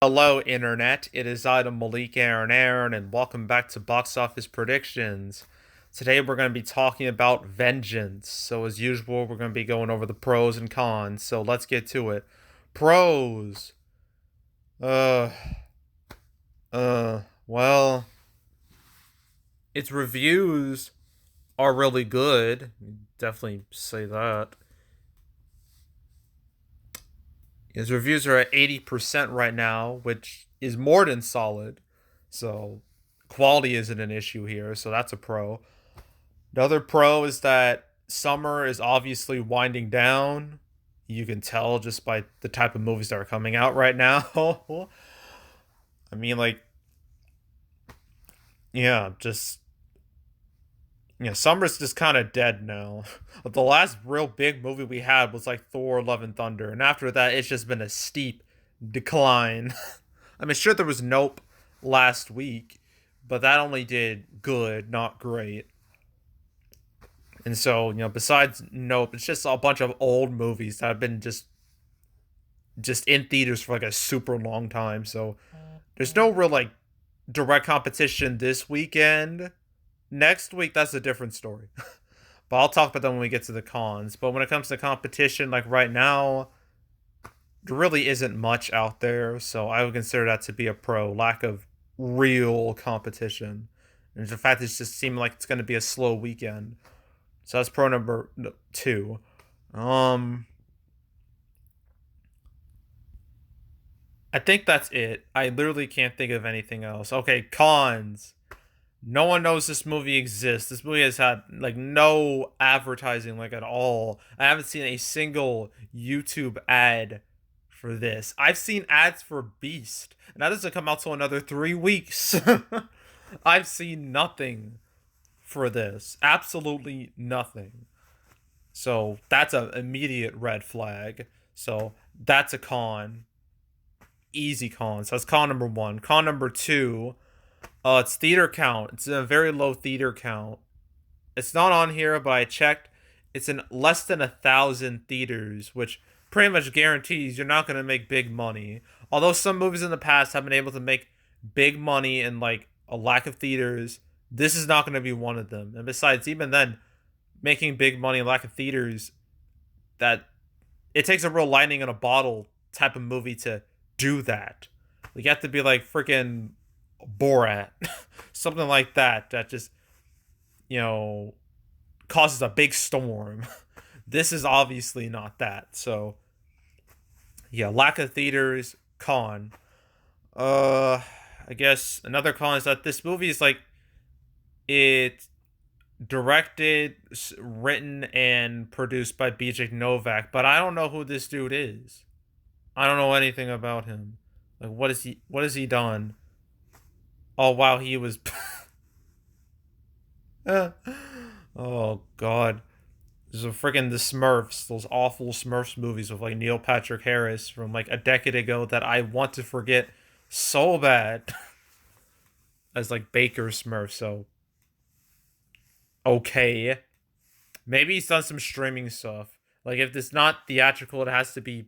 Hello, Internet. It is I, the Malik Aaron, and welcome back to Box Office Predictions. Today we're going to be talking about Vengeance. So, as usual, we're going to be going over the pros and cons. So, let's get to it. Pros. Uh, well, its reviews are really good. Definitely say that. His reviews are at 80% right now, which is more than solid. So quality isn't an issue here, so that's a pro. The other pro is that summer is obviously winding down. You can tell just by the type of movies that are coming out right now. I mean, like, yeah, just summer's just kind of dead now. The last real big movie we had was like Thor: Love and Thunder, and after that, it's just been a steep decline. I mean, sure, there was Nope last week, but that only did good, not great. And so, besides Nope, it's just a bunch of old movies that have been just in theaters for like a super long time. So there's no real like direct competition this weekend. Next week, that's a different story. But I'll talk about that when we get to the cons. But when it comes to competition, like right now, there really isn't much out there. So I would consider that to be a pro. Lack of real competition. And the fact it's just seeming like it's going to be a slow weekend. So that's pro number two. Um, I think that's it. I literally can't think of anything else. Okay, cons. No one knows this movie exists. This movie has had like no advertising like at all. I haven't seen a single YouTube ad for this. I've seen ads for Beast, and that doesn't come out till another 3 weeks. I've seen nothing for this. Absolutely nothing. So that's an immediate red flag. So that's a con. Easy con. So that's con number one. Con number two, it's theater count. It's a very low theater count. It's not on here, but I checked. It's in less than 1,000 theaters, which pretty much guarantees you're not going to make big money. Although some movies in the past have been able to make big money in like a lack of theaters, this is not going to be one of them. And besides, even then, making big money in lack of theaters, that it takes a real lightning in a bottle type of movie to do that. Like, you have to be like freaking Borat, something like that. That just you know causes a big storm. This is obviously not that. So yeah, lack of theaters, con. Uh, I guess another con is that this movie is like it directed, written, and produced by BJ Novak, but I don't know who this dude is. I don't know anything about him. Like, what is he? What has he done? Oh wow, he was. Oh god, there's a freaking the Smurfs, those awful Smurfs movies with like Neil Patrick Harris from like a decade ago that I want to forget so bad. As like Baker Smurf. So okay, maybe he's done some streaming stuff. Like if it's not theatrical, it has to be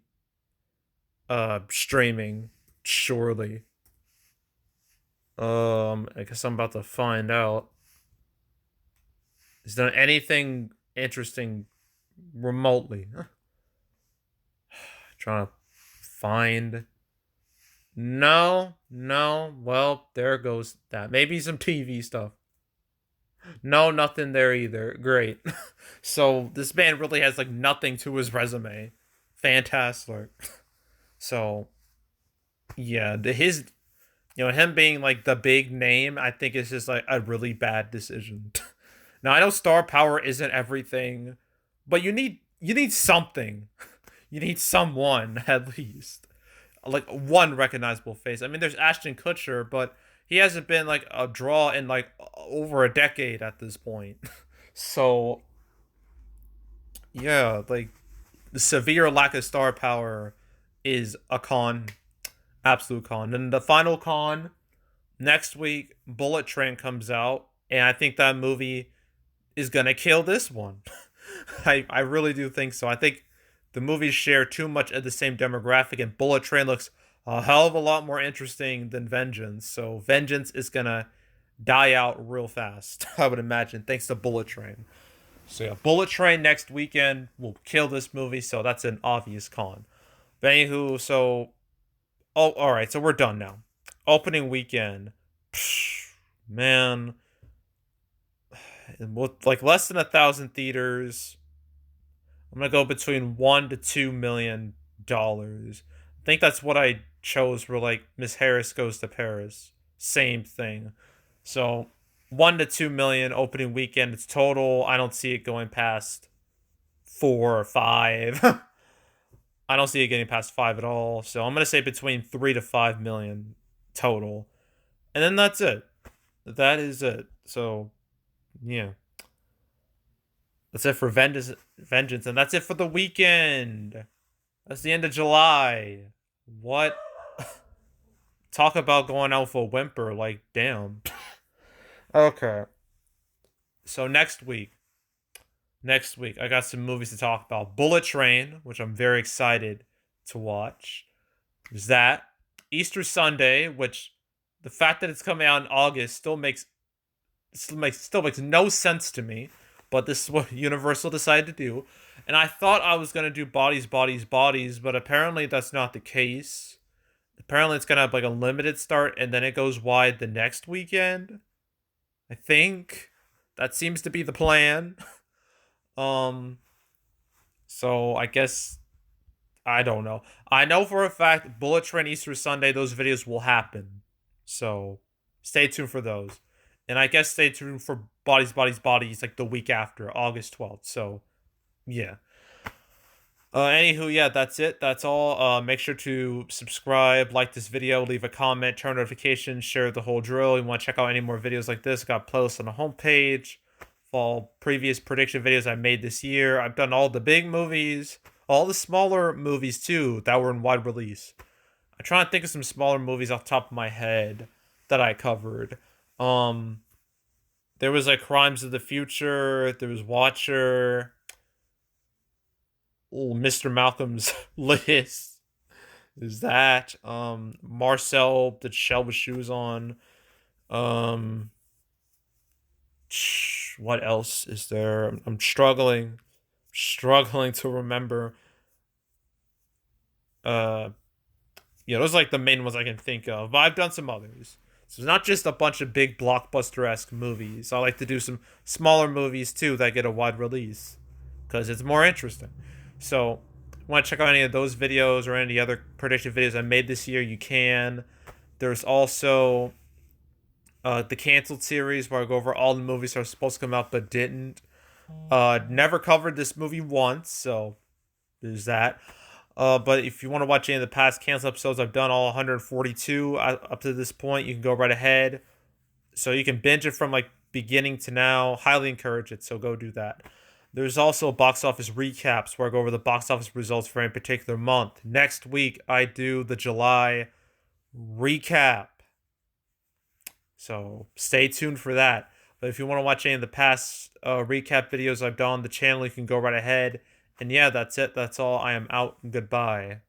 streaming. Surely. I guess I'm about to find out. Is there anything interesting remotely? Trying to find. No, no. Well, there goes that. Maybe some TV stuff. No, nothing there either. Great. So this man really has like nothing to his resume. Fantastic. So yeah, his him being like the big name, I think is just like a really bad decision. Now I know star power isn't everything, but you need something. You need someone at least. Like one recognizable face. I mean, there's Ashton Kutcher, but he hasn't been like a draw in like over a decade at this point. So yeah, like the severe lack of star power is a con, absolute con. And the final con, next week, Bullet Train comes out, and I think that movie is gonna kill this one. I really do think so. I think the movies share too much of the same demographic, and Bullet Train looks a hell of a lot more interesting than Vengeance. So Vengeance is gonna die out real fast, I would imagine, thanks to Bullet Train. So yeah, Bullet Train next weekend will kill this movie, so that's an obvious con. But anywho, so alright, so we're done now. Opening weekend. Psh, man. With like less than 1,000 theaters, I'm gonna go between $1 to $2 million. I think that's what I chose for like Miss Harris Goes to Paris. Same thing. So 1 to 2 million opening weekend. It's total. I don't see it going past 4 or 5. I don't see it getting past 5 at all. So I'm gonna say between 3 to 5 million total, and then that's it. That is it. So yeah, that's it for Vengeance, and that's it for the weekend. That's the end of July. What? Talk about going out for a whimper. Like, damn. Okay. So next week, I got some movies to talk about. Bullet Train, which I'm very excited to watch. There's that. Easter Sunday, which the fact that it's coming out in August still makes no sense to me. But this is what Universal decided to do. And I thought I was gonna do Bodies, Bodies, Bodies, but apparently that's not the case. Apparently it's gonna have like a limited start and then it goes wide the next weekend. I think that seems to be the plan. Um, so I guess I don't know. I know for a fact Bullet Train Easter Sunday, those videos will happen. So stay tuned for those. And I guess stay tuned for Bodies, Bodies, Bodies like the week after, August 12th. So yeah. Anywho, yeah, that's it. That's all. Make sure to subscribe, like this video, leave a comment, turn notifications, share the whole drill. You want to check out any more videos like this? Got playlists on the homepage for all previous prediction videos I made this year. I've done all the big movies, all the smaller movies too that were in wide release. I'm trying to think of some smaller movies off the top of my head that I covered. Um, there was like Crimes of the Future. There was Watcher. Mr. Malcolm's List is that. Marcel, the shell with shoes on. Um, what else is there? I'm struggling to remember. Uh, yeah, those are like the main ones I can think of. But I've done some others. So it's not just a bunch of big blockbuster-esque movies. I like to do some smaller movies too that get a wide release because it's more interesting. So, want to check out any of those videos or any other prediction videos I made this year, you can. There's also the canceled series where I go over all the movies that are supposed to come out but didn't. Never covered this movie once, so there's that. But if you want to watch any of the past canceled episodes, I've done all 142 up to this point. You can go right ahead. So you can binge it from like beginning to now. Highly encourage it, so go do that. There's also box office recaps where I go over the box office results for any particular month. Next week, I do the July recap. So stay tuned for that. But if you want to watch any of the past recap videos I've done on the channel, you can go right ahead. And yeah, that's it. That's all. I am out. Goodbye.